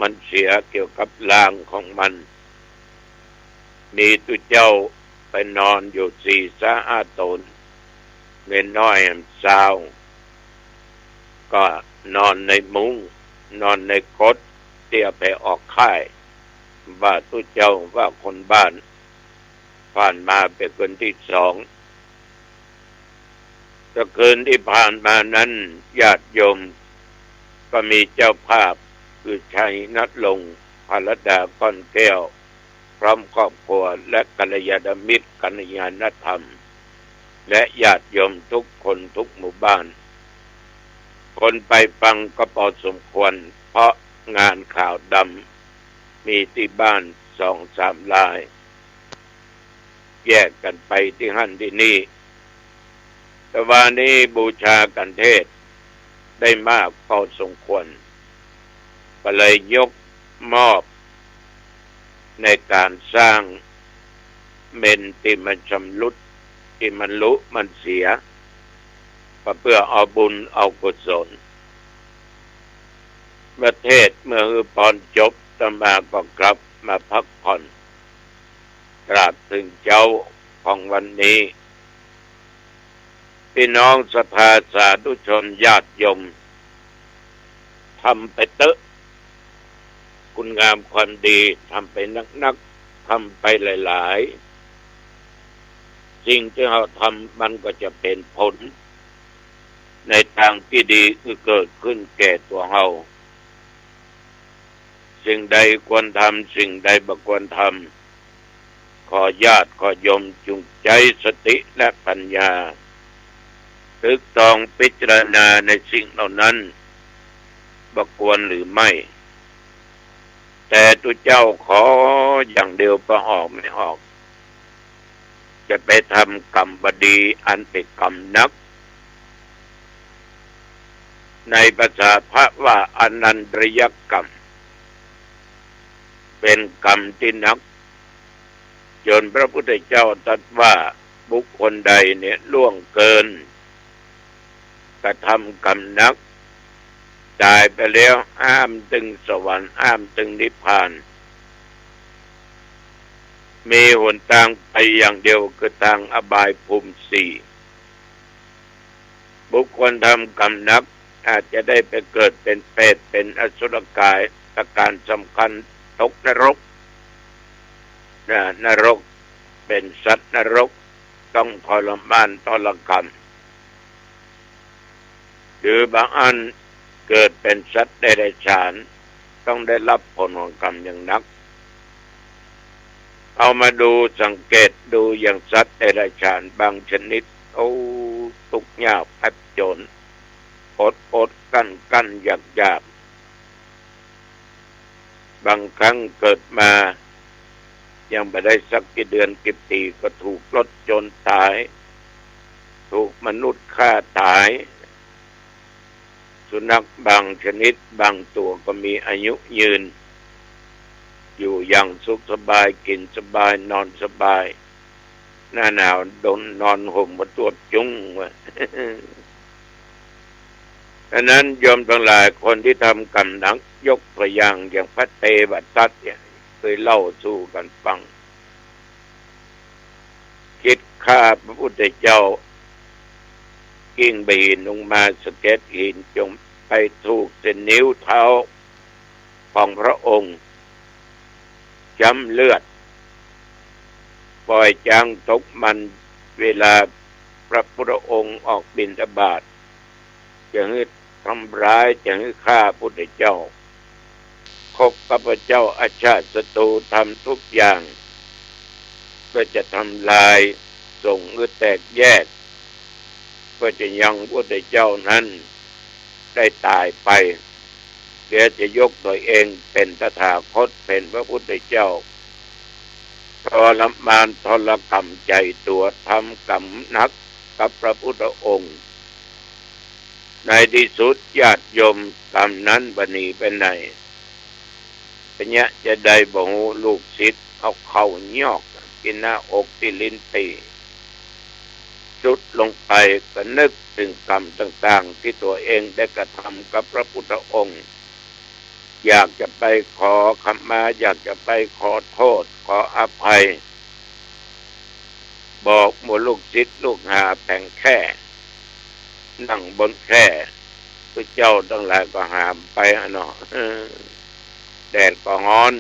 มันเสียเกี่ยวกับร่างของมันมีตุเจ้าไปนอนอยู่4-5 ตนเงินน้อยสาวก็นอนในมุ้งนอนในกดเตียไปออกค่ายว่าตุเจ้าว่าคนบ้านผ่านมาเป็นคนที่2แต่คืนที่ผ่านมานั้นญาติโยมก็มีเจ้าภาพคือชัยนัทลงภรดาก้อนแก้วพร้อมครอบครัวและกัลยาณมิตรกัลยาณธรรมและญาติโยมทุกคนทุกหมู่บ้านคนไปฟังก็พอสมควรเพราะงานข่าวดำมีที่บ้าน2-3 รายแยกกันไปที่หั่นที่นี่แต่วันนี้บูชากันเทศได้มากพอสมควรก็เลยยกมอบในการสร้างเมนที่มันชำรุดที่มันลุมันเสียเพื่อเอาบุญเอากุศลประเทศเมื่อพรจบตมาก็กลับมาพักผ่อนตราบถึงเจ้าของวันนี้พี่น้องศรัทธาสาธุชนญาติโยมทำไปเตอะคุณงามความดีทำไปนักๆทำไปหลายๆสิ่งที่เราทำมันก็จะเป็นผลในทางที่ดีคือเกิดขึ้นแก่ตัวเราสิ่งใดควรทำสิ่งใดบ่ควรทำขอญาติขอโยมจงใจสติและปัญญาตึกตองพิจารณาในสิ่งเหล่านั้นบ่ควรหรือไม่แต่ตัวเจ้าขออย่างเดียวก็ออกไม่ออกจะไปทำกรรมบดีอันเป็นกรรมนักในภาษาพระว่าอนันตริยกรรมเป็นกรรมที่นักจนพระพุทธเจ้าตรัสว่าบุคคลใดเนี่ยล่วงเกินกระทำกรรมนักตายไปแล้วห้ามถึงสวรรค์ห้ามถึงนิพพานมีหนทางไปอย่างเดียวคือทางอบายภูมิ4บุคคลทำกรรมนักอาจจะได้ไปเกิดเป็นเปรตเป็นอสุรกายประการสำคัญตกนรกนรกเป็นสัตว์นรกต้องทรมานทรกรรมหรือบางอันเกิดเป็นสัตว์เดรัจฉานต้องได้รับผลของกรรมอย่างนักเอามาดูสังเกตดูอย่างสัตว์เดรัจฉานบางชนิดทุกข์ยากอับจนอดกั้นยากบางครั้งเกิดมายังไม่ได้สักกี่เดือนกี่ปีก็ถูกรถชนตายถูกมนุษย์ฆ่าตายสุนัขบางชนิดบางตัวก็มีอายุยืนอยู่อย่างสุขสบายกินสบายนอนสบายหน้าหนาวโดนนอนห่มมาตัวจุ้งวะ ดังนั้นโยมทั้งหลายคนที่ทำกรรมหนักยกตัวอย่างพระเตวทัตเนี่ยเคยเล่าสู่กันฟังคิดฆ่าพระพุทธเจ้ากิ้งบีนลงมาสะเก็ดหินจงไปถูกเส้นนิ้วเท้าของพระองค์ช้ำเลือดปล่อยจางตกมันเวลาพระพุทธองค์ออกบิณฑบาตจะให้ทำร้ายจะให้ฆ่าพระพุทธเจ้าคบกับพระเจ้าอาชาติศัตรูทำทุกอย่างเพื่อจะทำลายส่งหรือแตกแยกเพื่อจะยังพระพุทธเจ้านั้นได้ตายไปเดี๋ยวจะยกตัวเองเป็นตถาคตเป็นพระพุทธเจ้าทรมานทรกรรมใจตัวทำกรรมหนักกับพระพุทธองค์ในที่สุดญาติโยมกรรมนั้นบัดนี้ไปไหนเป็นเนี้ยจะได้บ่ฮู้ลูกศิษย์เอาเข้ายอกกินหน้าอกที่ลิ้นปีสุดลงไปก็นึกถึงกรรมต่างๆที่ตัวเองได้กระทำกับพระพุทธองค์ อยากจะไปขอขมาอยากจะไปขอโทษขออภัยบอกหมู่ลูกศิษย์ลูกหาแผงแค่นั่งบนแค่พระเจ้าทั้งหลายก็หามไปเนาะแดดก็ร้อน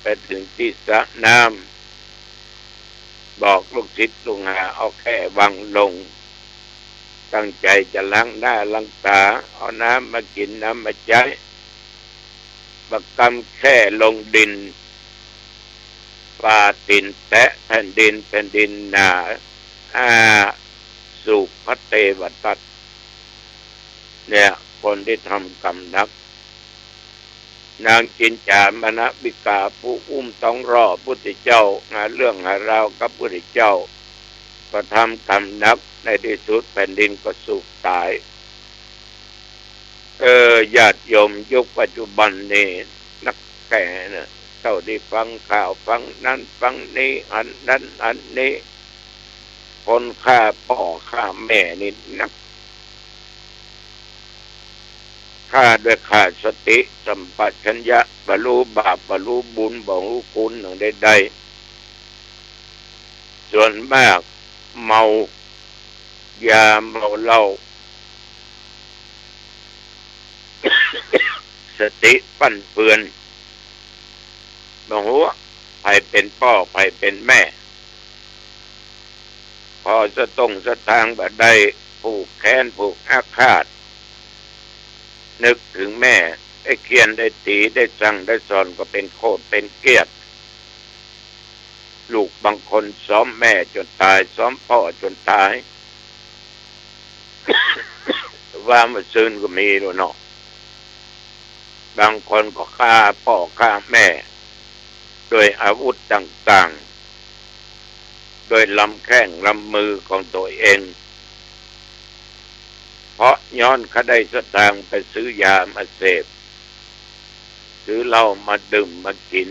ไปถึงที่สระน้ำบอกลูกศิษย์ลูกหาเอาแค่วางลงตั้งใจจะล้างหน้าล้างตาเอาน้ำมากินน้ำมาใช้ประกำแค่ลงดินป่าตินแตะแผ่นดินหนาสุพเทวทัตเนี่ยคนที่ทำกรรมนักนางจินจามณบิกาผู้ต้องรอพุทธเจ้าหาเรื่องหาราวกับพุทธเจ้าก็ทำกรรมนักในที่สุดแผ่นดินก็สุกตายญาติโยมยุคปัจจุบันนี้นักแก่เนี่ยเท่าที่ฟังข่าวฟังนั้นฟังนี้อันนั้นอันนี้คนฆ่าพ่อฆ่าแม่นี่นักฆ่าด้วยขาดสติสัมปชัญญะบรรลุบาปบรรลุบุญบรรลุคุณอย่างใดๆส่วนมากเมายาเมาเหล้า สติปั่นเปือนบ่ฮู้ใครเป็นพ่อใครเป็นแม่พอสตางค์บ่ได้ผูกแขนผูกอาฆาตนึกถึงแม่ได้เขียนได้ตีได้สั่งได้สอนก็เป็นโคตรเป็นเกียรติลูกบางคนซ้อมแม่จนตายซ้อมพ่อจนตาย ว่ามาซื่นก็มีแล้วเนาะบางคนก็ฆ่าพ่อฆ่าแม่โดยอาวุธต่างๆโดยลำแข้งลำมือของตัวเองเพราะย้อนเขาได้สตางค์ไปซื้อยามาเสพซื้อเหล้ามาดื่มมากิน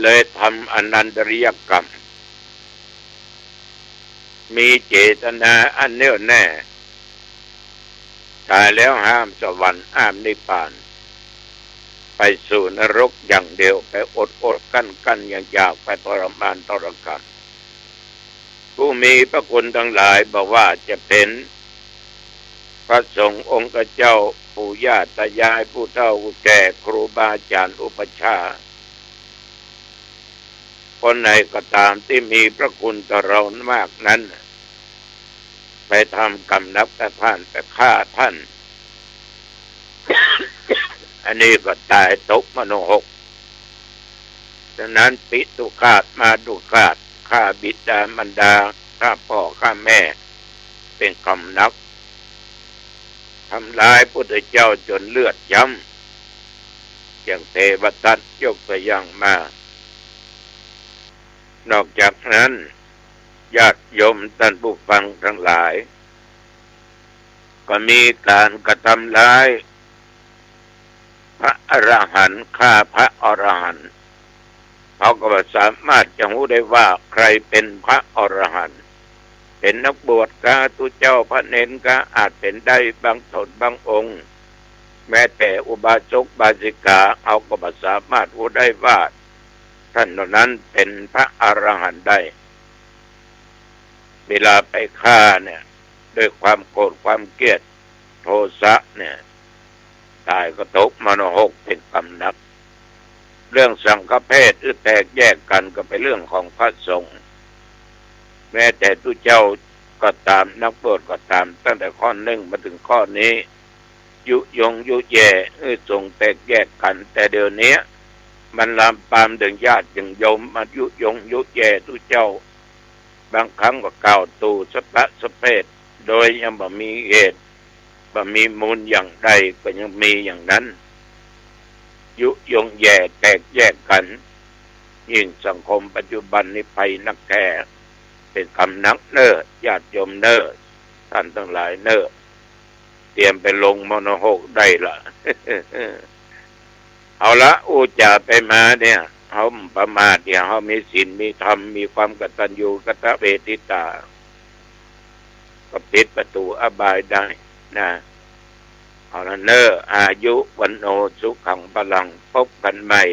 เลยทำอนันตริยกรรมมีเจตนาอันแน่วแน่ตายแล้วห้ามสวรรค์ห้ามนิพพานไปสู่นรกอย่างเดียวไปอดกั้นอย่างยากไปทรมานทรกรรมผู้มีพระคุณทั้งหลายบอกว่าจะเป็นพระสงฆ์องค์เจ้าปู่ย่าตายายผู้เฒ่าผู้แก่ครูบาอาจารย์อุปัชฌาย์คนไหนก็ตามที่มีพระคุณต่อเรามากนั้นไปทำกรรมนับแต่ท่านไปฆ่าท่าน อันนี้ก็ตายตกมโนหกฉะนั้นปิตุฆาตมาตุฆาตฆ่าบิดามารดาฆ่าพ่อฆ่าแม่เป็นกรรมนักทำลายพุทธเจ้าจนเลือดย้ำอย่างเทวทัตยกตัวอย่างมานอกจากนั้นญาติโยมท่านผู้ฟังทั้งหลายก็มีการกระทำร้ายพระอรหันต์ฆ่าพระอรหันต์เขาก็สามารถจะรู้ได้ว่าใครเป็นพระอรหันต์เป็นนักบวชกาตุเจ้าพระเนนก็อาจเป็นได้บางตนบางองค์แม้แต่อุบาสกบาสิกาเขาก็สามารถรู้ได้ว่าท่านเหล่านั้นเป็นพระอรหันต์ได้เวลาไปฆ่าเนี่ยด้วยความโกรธความเกลียดโทสะเนี่ยตายก็ตกมโนหกเป็นกรรมนักเรื่องสังฆเพศแตกแยกกันก็เป็นเรื่องของพระสงฆ์แม้แต่ตุเจ้าก็ตามนักบวชก็ตามตั้งแต่ข้อหนึ่งมาถึงข้อนี้ยุยงยุแย่ส่งแตกแยกกันแต่เดี๋ยวนี้มันลามปามถึงญาติถึงโยมมายุยงยุแย่ตุเจ้าบางครั้งก็กล่าวตู่สพะสเพศโดยยังบ่มีเหตุบ่มีมูลอย่างใดก็ยังมีอย่างนั้นยุยงแย่แตกแยกกันยิ่งสังคมปัจจุบันนี้ภัยนักแท้เป็นคำนักเน้อญาติโยมเน้อท่านทั้งหลายเน้อเตรียมไปลงมโนหกได้ละ เอาละอุจาไปมาเนี่ยเขาประมาทเนี่ยเขามีศีลมีธรรมมีความกตัญญูกตเวทิตาก็ปิดประตูอบายได้นะ อละเนออายุวันโนสุขังพลังพบกันใหม่